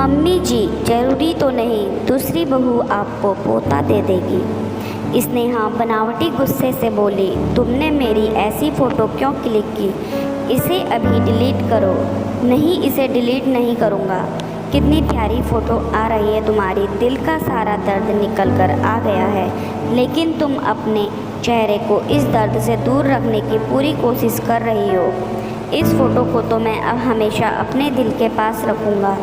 Mummy जी, ज़रूरी तो नहीं दूसरी बहू आपको पोता दे देगी। स्नेहा बनावटी गुस्से से बोली, तुमने मेरी ऐसी फ़ोटो क्यों क्लिक की? इसे अभी डिलीट करो। नहीं, इसे डिलीट नहीं करूँगा। कितनी प्यारी फ़ोटो आ रही है तुम्हारी, दिल का सारा दर्द निकल कर आ गया है, लेकिन तुम अपने चेहरे को इस दर्द से दूर रखने की पूरी कोशिश कर रही हो। इस फ़ोटो को तो मैं अब हमेशा अपने दिल के पास रखूँगा।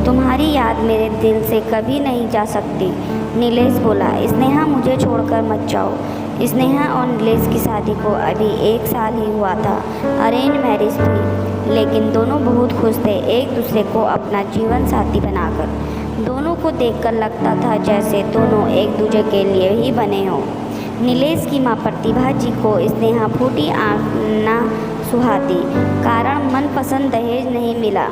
तुम्हारी याद मेरे दिल से कभी नहीं जा सकती। नीलेश बोला, स्नेहा मुझे छोड़कर मत जाओ। स्नेहा और नीलेश की शादी को अभी 1 साल ही हुआ था। अरेंज मैरिज थी, लेकिन दोनों बहुत खुश थे एक दूसरे को अपना जीवन साथी बनाकर। दोनों को देखकर लगता था जैसे दोनों एक दूसरे के लिए ही बने हों। नीलेश की माँ प्रतिभा जी को स्नेहा फूटी आँख ना सुहाती, कारण मनपसंद दहेज नहीं मिला।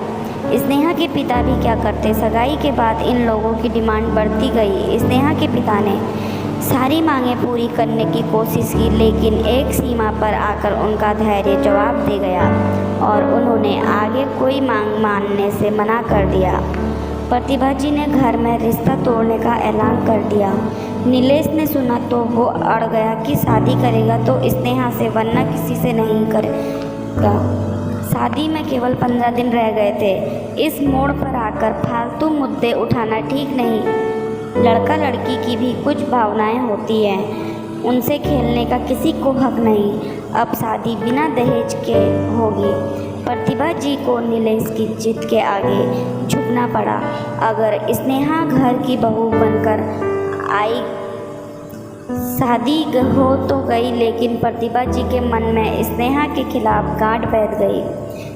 स्नेहा के पिता भी क्या करते, सगाई के बाद इन लोगों की डिमांड बढ़ती गई। स्नेहा के पिता ने सारी मांगें पूरी करने की कोशिश की, लेकिन एक सीमा पर आकर उनका धैर्य जवाब दे गया और उन्होंने आगे कोई मांग मानने से मना कर दिया। प्रतिभा जी ने घर में रिश्ता तोड़ने का ऐलान कर दिया। नीलेश ने सुना तो वो अड़ गया कि शादी करेगा तो स्नेहा से, वरना किसी से नहीं करेगा। शादी में केवल 15 दिन रह गए थे। इस मोड़ पर आकर फालतू मुद्दे उठाना ठीक नहीं। लड़का लड़की की भी कुछ भावनाएं होती हैं, उनसे खेलने का किसी को हक नहीं। अब शादी बिना दहेज के होगी। प्रतिभा जी को नीलेश की जिद के आगे झुकना पड़ा। अगर स्नेहा घर की बहू बनकर आई, शादी हो तो गई, लेकिन प्रतिभा जी के मन में स्नेहा के खिलाफ गांठ बैठ गई।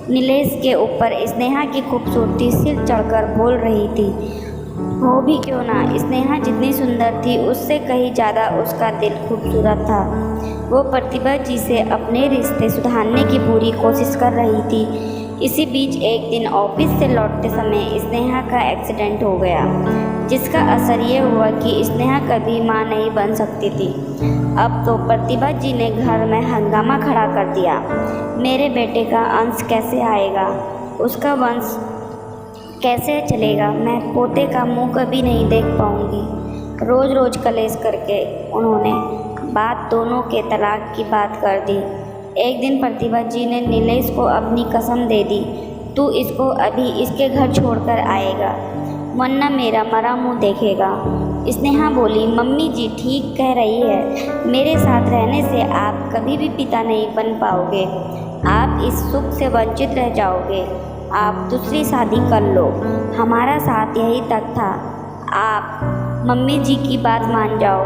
नीलेश के ऊपर स्नेहा की खूबसूरती सिर चढ़कर बोल रही थी। हो भी क्यों ना, स्नेहा जितनी सुंदर थी उससे कहीं ज़्यादा उसका दिल खूबसूरत था। वो प्रतिभा जी से अपने रिश्ते सुधारने की पूरी कोशिश कर रही थी। इसी बीच एक दिन ऑफिस से लौटते समय स्नेहा का एक्सीडेंट हो गया, जिसका असर ये हुआ कि स्नेहा कभी माँ नहीं बन सकती थी। अब तो प्रतिभा जी ने घर में हंगामा खड़ा कर दिया। मेरे बेटे का अंश कैसे आएगा, उसका वंश कैसे चलेगा, मैं पोते का मुंह कभी नहीं देख पाऊंगी। रोज़ रोज़ कलेश करके उन्होंने बात दोनों के तलाक की बात कर दी। एक दिन प्रतिभा जी ने नीलेश को अपनी कसम दे दी, तू इसको अभी इसके घर छोड़कर आएगा, वरना मेरा मरा मुंह देखेगा। स्नेहा बोली, मम्मी जी ठीक कह रही है, मेरे साथ रहने से आप कभी भी पिता नहीं बन पाओगे। आप इस सुख से वंचित रह जाओगे। आप दूसरी शादी कर लो, हमारा साथ यही तक था। आप मम्मी जी की बात मान जाओ।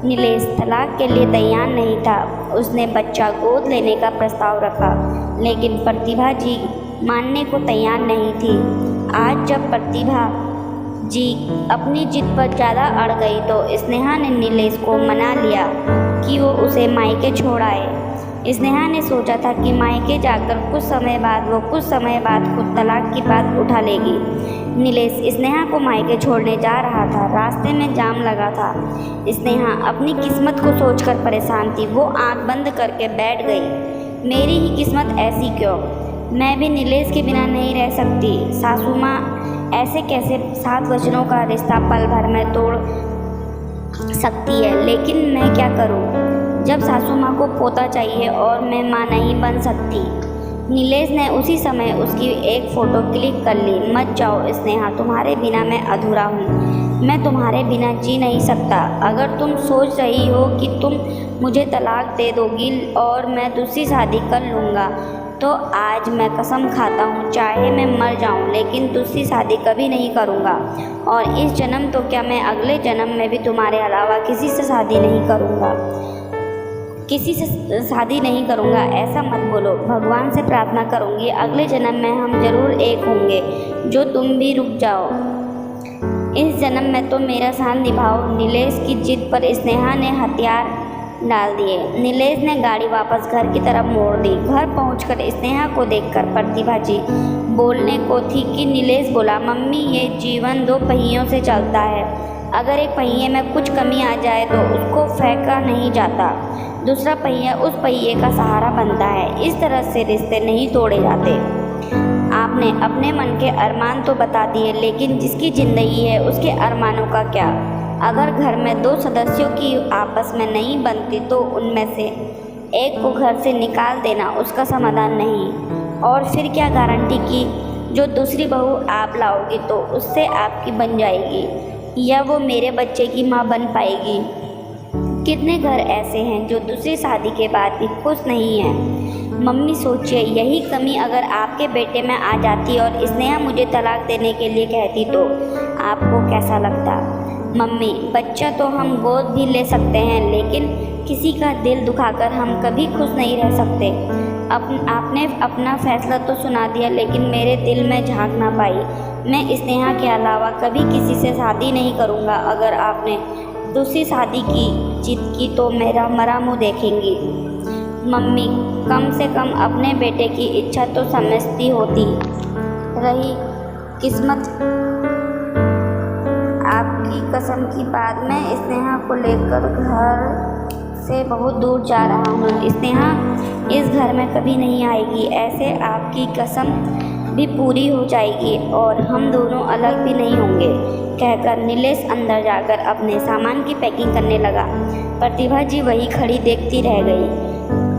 नीलेश तलाक के लिए तैयार नहीं था। उसने बच्चा गोद लेने का प्रस्ताव रखा, लेकिन प्रतिभा जी मानने को तैयार नहीं थी। आज जब प्रतिभा जी अपनी जिद पर ज़्यादा अड़ गई तो स्नेहा ने नीलेश को मना लिया कि वो उसे मायके छोड़ आए। स्नेहा ने सोचा था कि मायके जाकर कुछ समय बाद खुद तलाक की बात उठा लेगी। नीलेश स्नेहा को मायके छोड़ने जा रहा था। रास्ते में जाम लगा था। स्नेहा अपनी किस्मत को सोचकर परेशान थी। वो आंख बंद करके बैठ गई। मेरी ही किस्मत ऐसी क्यों, मैं भी नीलेश के बिना नहीं रह सकती। सासू माँ ऐसे कैसे 7 वचनों का रिश्ता पल भर में तोड़ सकती है, लेकिन मैं क्या करूँ जब सासू माँ को पोता चाहिए और मैं माँ नहीं बन सकती। नीलेश ने उसी समय उसकी एक फ़ोटो क्लिक कर ली। मत जाओ स्नेहा, तुम्हारे बिना मैं अधूरा हूँ। मैं तुम्हारे बिना जी नहीं सकता। अगर तुम सोच रही हो कि तुम मुझे तलाक दे दोगी और मैं दूसरी शादी कर लूँगा, तो आज मैं कसम खाता हूँ, चाहे मैं मर जाऊँ, लेकिन दूसरी शादी कभी नहीं करूँगा। और इस जन्म तो क्या, मैं अगले जन्म में भी तुम्हारे अलावा किसी से शादी नहीं करूँगा। ऐसा मत बोलो। भगवान से प्रार्थना करूँगी अगले जन्म में हम जरूर एक होंगे। जो तुम भी रुक जाओ, इस जन्म में तो मेरा साथ निभाओ। नीलेश की जिद पर स्नेहा ने हथियार डाल दिए। नीलेश ने गाड़ी वापस घर की तरफ मोड़ दी। घर पहुंचकर स्नेहा को देखकर प्रतिभा जी बोलने को थी कि नीलेश बोला, मम्मी ये जीवन 2 पहियों से चलता है। अगर एक पहिए में कुछ कमी आ जाए तो उसको फेंका नहीं जाता, दूसरा पहिया उस पहिए का सहारा बनता है। इस तरह से रिश्ते नहीं तोड़े जाते। आपने अपने मन के अरमान तो बता दिए, लेकिन जिसकी ज़िंदगी है उसके अरमानों का क्या? अगर घर में 2 सदस्यों की आपस में नहीं बनती तो उनमें से एक को घर से निकाल देना उसका समाधान नहीं। और फिर क्या गारंटी कि जो दूसरी बहू आप लाओगी तो उससे आपकी बन जाएगी या वो मेरे बच्चे की माँ बन पाएगी? कितने घर ऐसे हैं जो दूसरी शादी के बाद भी खुश नहीं हैं। मम्मी सोचिए, यही कमी अगर आपके बेटे में आ जाती और स्नेहा मुझे तलाक देने के लिए कहती तो आपको कैसा लगता? मम्मी, बच्चा तो हम गोद भी ले सकते हैं, लेकिन किसी का दिल दुखाकर हम कभी खुश नहीं रह सकते। आपने अपना फैसला तो सुना दिया, लेकिन मेरे दिल में झांक ना पाई। मैं स्नेहा के अलावा कभी किसी से शादी नहीं करूँगा। अगर आपने दूसरी शादी की जिद की तो मेरा मरा मुँह देखेंगी। मम्मी, कम से कम अपने बेटे की इच्छा तो समझती होती। रही किस्मत आपकी कसम की बात, मैं स्नेहा को लेकर घर से बहुत दूर जा रहा हूँ। स्नेहा इस घर में कभी नहीं आएगी, ऐसे आपकी कसम भी पूरी हो जाएगी और हम दोनों अलग भी नहीं होंगे, कहकर नीलेश अंदर जाकर अपने सामान की पैकिंग करने लगा। प्रतिभा जी वही खड़ी देखती रह गई।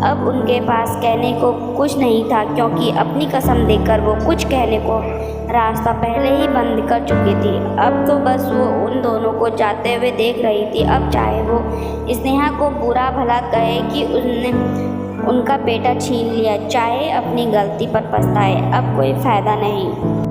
अब उनके पास कहने को कुछ नहीं था, क्योंकि अपनी कसम देकर वो कुछ कहने को रास्ता पहले ही बंद कर चुकी थी। अब तो बस वो उन दोनों को जाते हुए देख रही थी। अब चाहे वो स्नेहा को बुरा भला कहे कि उसने उनका बेटा छीन लिया, चाहे अपनी गलती पर पछताए, अब कोई फ़ायदा नहीं।